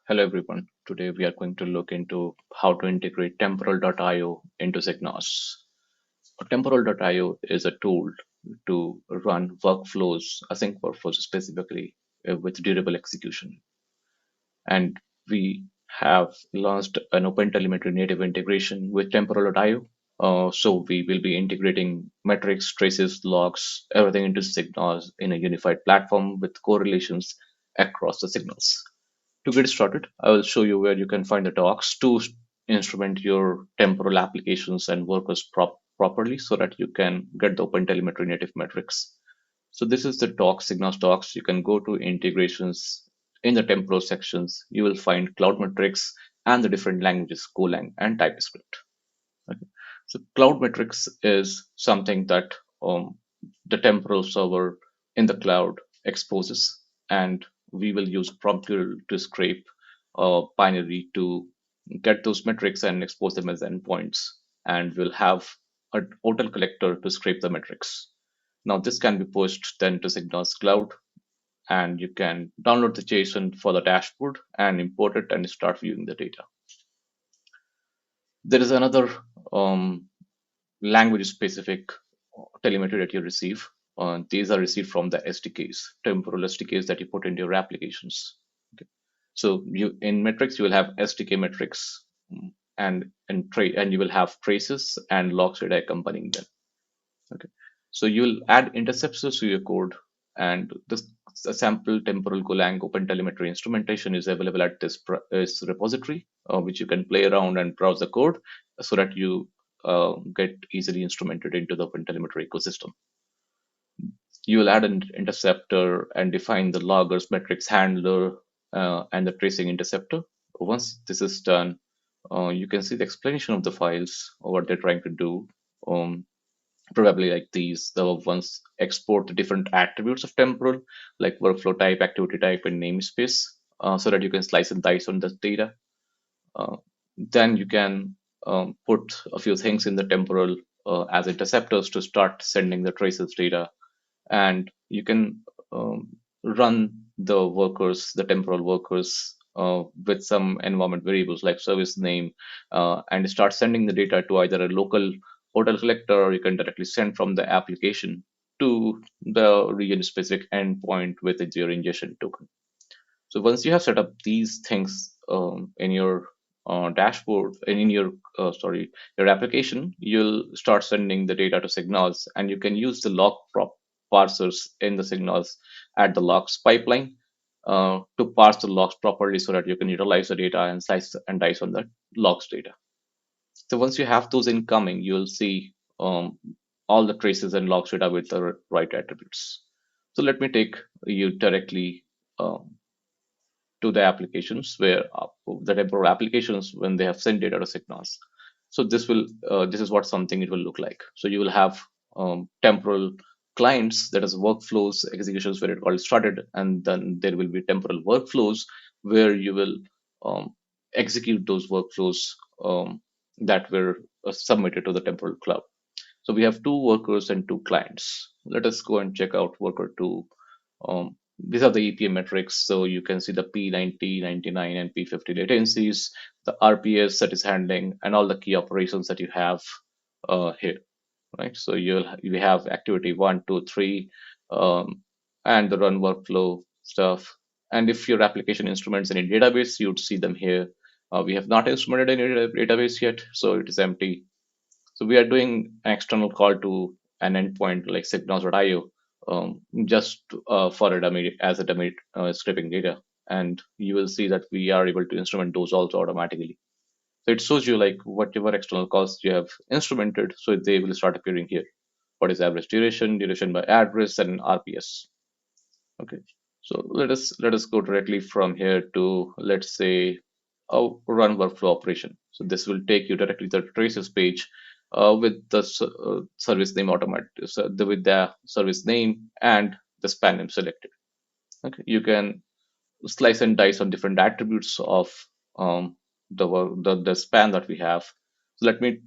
Hello everyone. Today we are going to look into how to integrate Temporal.io into SigNoz. Temporal.io is a tool to run workflows, async workflows specifically with durable execution. And we have launched an OpenTelemetry native integration with Temporal.io. So we will be integrating metrics, traces, logs, everything into SigNoz in a unified platform with correlations across the signals. To get started, I will show you where you can find the docs to instrument your temporal applications and workers properly so that you can get the OpenTelemetry native metrics. So this is the docs, SigNoz docs. You can go to integrations in the temporal sections. You will find cloud metrics and the different languages, Golang and TypeScript. Okay. So cloud metrics is something that the temporal server in the cloud exposes, and we will use promptly to scrape binary to get those metrics and expose them as endpoints, and we'll have a total collector to scrape the metrics. Now this can be pushed then to SigNoz Cloud, and you can download the JSON for the dashboard and import it and start viewing the data. There is another language-specific telemetry that you receive. These are received from the SDKs, temporal SDKs that you put into your applications. Okay. So you in metrics you will have SDK metrics, and you will have traces and logs data accompanying them. Okay. So you'll add interceptors to your code, and this sample temporal Golang OpenTelemetry instrumentation is available at this repository, which you can play around and browse the code so that you get easily instrumented into the OpenTelemetry ecosystem. You will add an interceptor and define the loggers metrics handler and the tracing interceptor. Once this is done, you can see the explanation of the files, or what they're trying to do. Probably like these, the ones export the different attributes of temporal, like workflow type, activity type, and namespace, so that you can slice and dice on the data. Then you can put a few things in the temporal as interceptors to start sending the traces data, and you can run the workers, the temporal workers, with some environment variables like service name, and start sending the data to either a local hotel collector, or you can directly send from the application to the region specific endpoint with a zero ingestion token. So once you have set up these things in your dashboard and in your your application, you'll start sending the data to SigNoz, and you can use the log parsers in the SigNoz at the logs pipeline to parse the logs properly so that you can utilize the data and slice and dice on the logs data. So once you have those incoming, you'll see all the traces and logs data with the right attributes. So let me take you directly to the applications where the temporal applications when they have sent data to SigNoz. So this is what something it will look like. So you will have temporal clients, that is workflows, executions where it all started, and then there will be temporal workflows where you will execute those workflows that were submitted to the temporal cloud. So we have two workers and two clients. Let us go and check out worker two. These are the EPM metrics. So you can see the P90, 99, and P50 latencies, the RPS that is handling, and all the key operations that you have here, right? So we have activity 1, 2, 3, and the run workflow stuff. And if your application instruments any database, you'd see them here. We have not instrumented any database yet, so it is empty. So we are doing an external call to an endpoint like SigNoz.io, just for a dummy as a dummy scraping data, and you will see that we are able to instrument those also automatically. So it shows you like whatever external calls you have instrumented, so they will start appearing here. What is average duration, duration by address, and RPS. Okay, so let us go directly from here to, let's say, a run workflow operation. So this will take you directly to the traces page with the service name with the service name and the span name selected. Okay, you can slice and dice on different attributes of the span that we have. So let me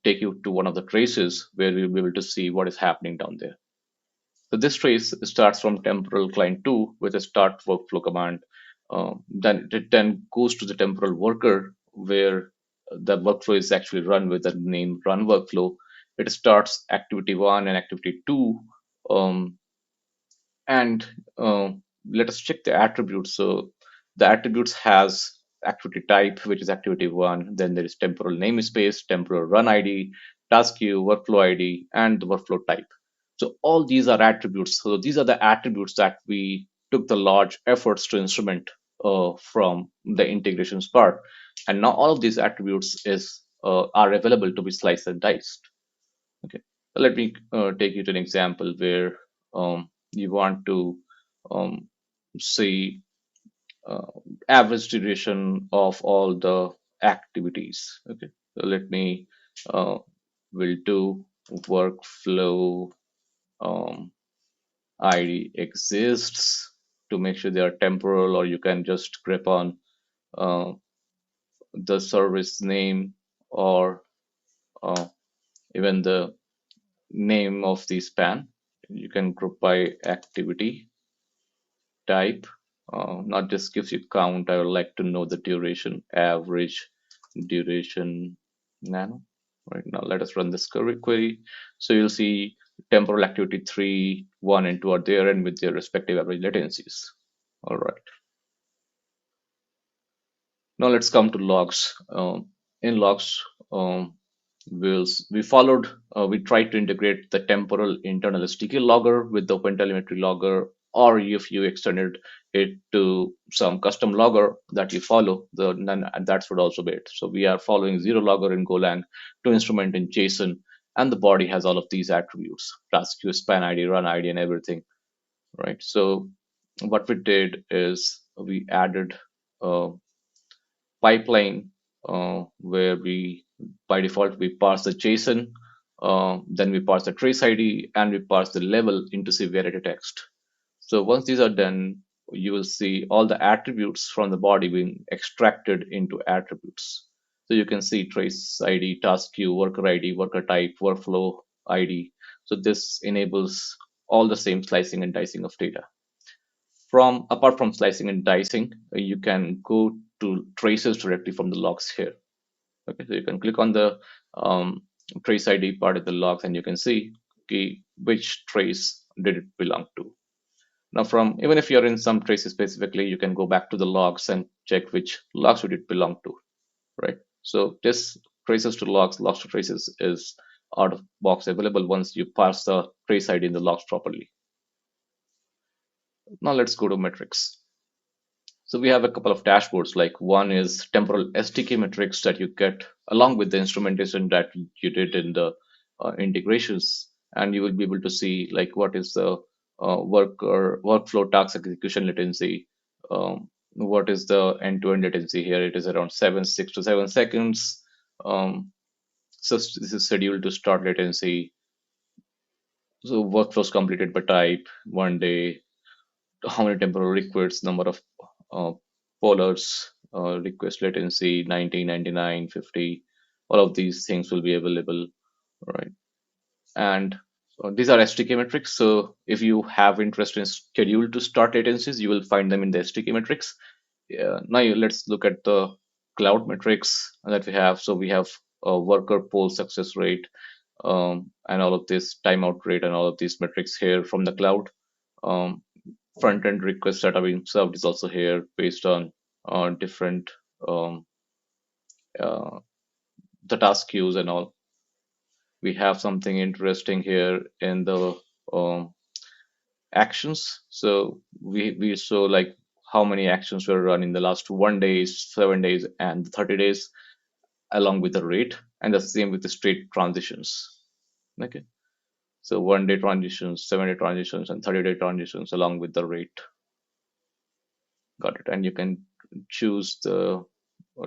take you to one of the traces where we'll be able to see what is happening down there. So this trace starts from temporal client 2 with a start workflow command. Then it then goes to the temporal worker where the workflow is actually run with the name run workflow. It starts activity one and activity two, um, and let us check the attributes. So the attributes has activity type, which is activity one. Then there is temporal namespace, temporal run ID, task queue, workflow ID, and the workflow type. So all these are attributes. So these are the attributes that we took the large efforts to instrument from the integrations part. And now all of these attributes are available to be sliced and diced. Okay, so let me take you to an example where you want to um, see uh, average duration of all the activities. Okay, so let me will do workflow um, ID exists to make sure they are temporal, or you can just grep on uh, the service name or uh, even the name of the span. You can group by activity type. Not just gives you count. I would like to know the duration, average duration nano. Right now, let us run this query. So you'll see temporal activity 3, 1, and 2 are there and with their respective average latencies. All right. Now let's come to logs. In logs, um, we tried to integrate the temporal internal SDK logger with the OpenTelemetry logger, or if you extended it to some custom logger that you follow, and that would also be it. So we are following zero logger in Golang to instrument in JSON, and the body has all of these attributes: task queue, span ID, run ID, and everything. Right. So what we did is we added uh, pipeline where we by default we parse the JSON, then we parse the trace ID, and we parse the level into severity text. So once these are done, you will see all the attributes from the body being extracted into attributes. So you can see trace ID, task queue, worker ID, worker type, workflow ID. So this enables all the same slicing and dicing of data. From apart from slicing and dicing, you can go to traces directly from the logs here. Okay, so you can click on the trace ID part of the logs, and you can see, okay, which trace did it belong to. Now, from even if you're in some traces specifically, you can go back to the logs and check which logs would it belong to, right? So this traces to logs, logs to traces is out of box available once you parse the trace ID in the logs properly. Now let's go to metrics. So we have a couple of dashboards, like one is temporal SDK metrics that you get along with the instrumentation that you did in the integrations, and you will be able to see like what is the workflow task execution latency, what is the end-to-end latency here. It is around 6 to 7 seconds. So this is scheduled to start latency. So workflows completed by type, 1 day, how many temporal requests, number of uh, pollers, request latency, 90, 99, 50. All of these things will be available, right? And these are SDK metrics. So if you have interest in schedule to start latencies, you will find them in the SDK metrics. Now let's look at the cloud metrics that we have. So we have worker poll success rate, and all of this timeout rate and all of these metrics here from the cloud. Um, Front-end requests that are being served is also here based on different um, uh, the task queues and all. We have something interesting here in the um, actions. So we show like how many actions were run in the last 1 day, 7 days, and 30 days, along with the rate, and the same with the straight transitions. Okay. So 1 day transitions, 7 day transitions, and 30-day transitions along with the rate. Got it. And you can choose the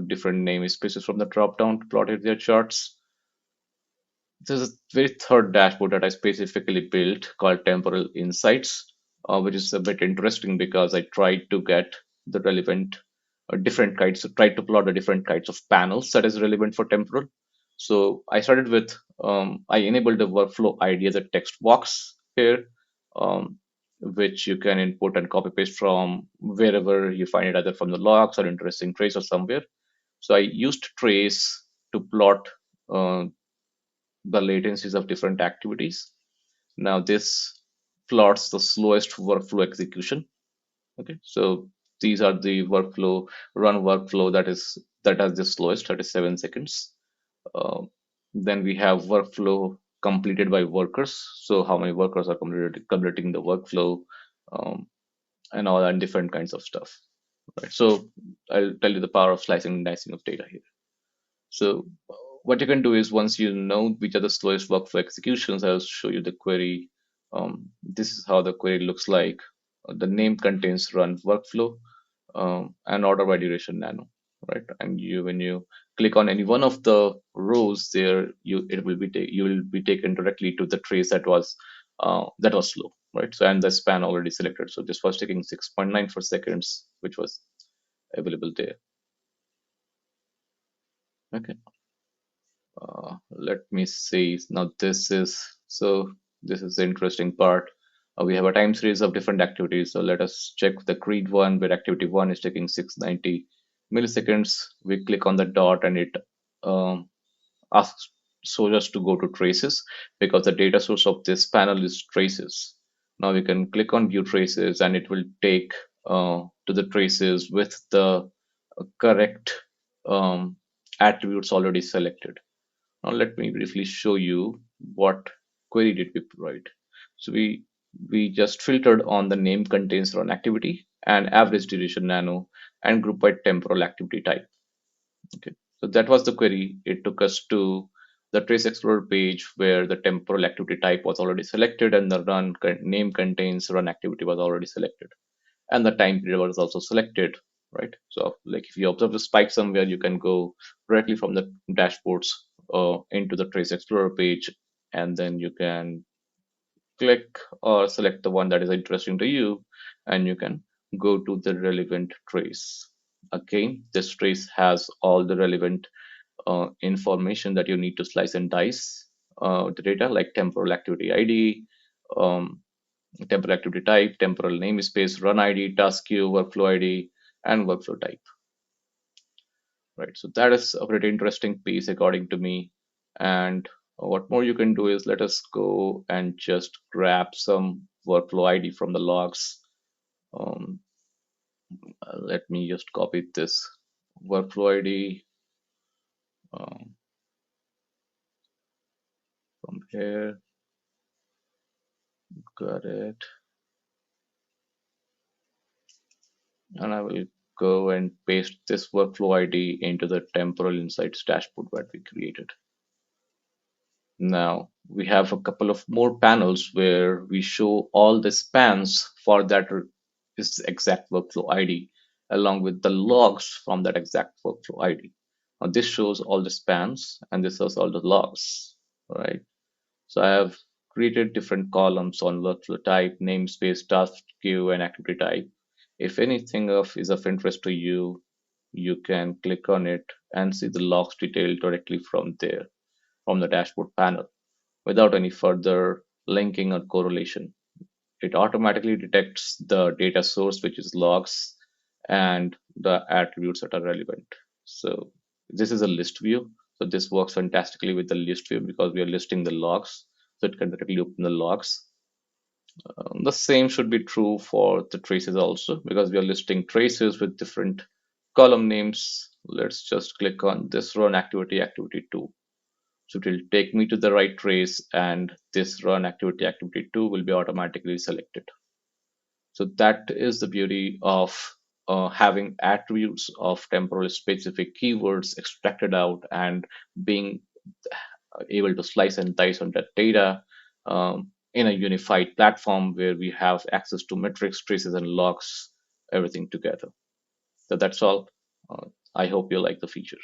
different namespaces from the drop down to plot their charts. There's a very third dashboard that I specifically built called Temporal Insights, which is a bit interesting because I tried to get the relevant different kinds, so tried to plot the different kinds of panels that is relevant for temporal. So I started with, I enabled the workflow ID as a text box here. Um, which you can input and copy paste from wherever you find it, either from the logs or interesting trace or somewhere. So I used trace to plot uh, the latencies of different activities. Now this plots the slowest workflow execution. Okay, so these are the run workflow that has the slowest, 37 seconds. Uh, then we have workflow completed by workers. So how many workers are completing the workflow, um, and all that different kinds of stuff. Right. So I'll tell you the power of slicing and dicing of data here. So what you can do is, once you know which are the slowest workflow executions, I'll show you the query. This is how the query looks like. The name contains run workflow, and order by duration nano, right? And when you click on any one of the rows there, you will be taken directly to the trace that was slow, right? So, and the span already selected. So this was taking 6.94 seconds, which was available there. Okay. Let me see. Now this is the interesting part. We have a time series of different activities. So let us check the creed one, where activity one is taking 690 milliseconds. We click on the dot and it um, asks soldiers to go to traces, because the data source of this panel is traces. Now we can click on view traces and it will take to the traces with the correct um, attributes already selected. Now let me briefly show you what query did we provide. So we just filtered on the name contains run activity and average duration nano and group by temporal activity type. Okay, so that was the query. It took us to the Trace Explorer page where the temporal activity type was already selected and the name contains run activity was already selected, and the time period was also selected, right? So like if you observe the spike somewhere, you can go directly from the dashboards into the Trace Explorer page, and then you can click or select the one that is interesting to you, and you can go to the relevant trace. Again, this trace has all the relevant information that you need to slice and dice the data, like temporal activity ID, um, temporal activity type, temporal namespace, run ID, task queue, workflow ID, and workflow type. Right. So that is a pretty interesting piece according to me. And what more you can do is, let us go and just grab some workflow ID from the logs. Um, Let me just copy this workflow ID um, from here. Got it. And I will go and paste this workflow ID into the temporal insights dashboard that we created. Now we have a couple of more panels where we show all the spans for that is exact workflow ID, along with the logs from that exact workflow ID. Now this shows all the spans and this shows all the logs, right? So I have created different columns on workflow type, namespace, task queue, and activity type. If anything is of interest to you, you can click on it and see the logs detailed directly from there, from the dashboard panel, without any further linking or correlation. It automatically detects the data source, which is logs, and the attributes that are relevant. So this is a list view. So this works fantastically with the list view because we are listing the logs. So it can directly open the logs. The same should be true for the traces also, because we are listing traces with different column names. Let's just click on this run activity, activity 2. So it will take me to the right trace, and this run activity, activity 2 will be automatically selected. So that is the beauty of having attributes of temporal specific keywords extracted out and being able to slice and dice on that data in a unified platform where we have access to metrics, traces, and logs, everything together. So that's all. I hope you like the feature.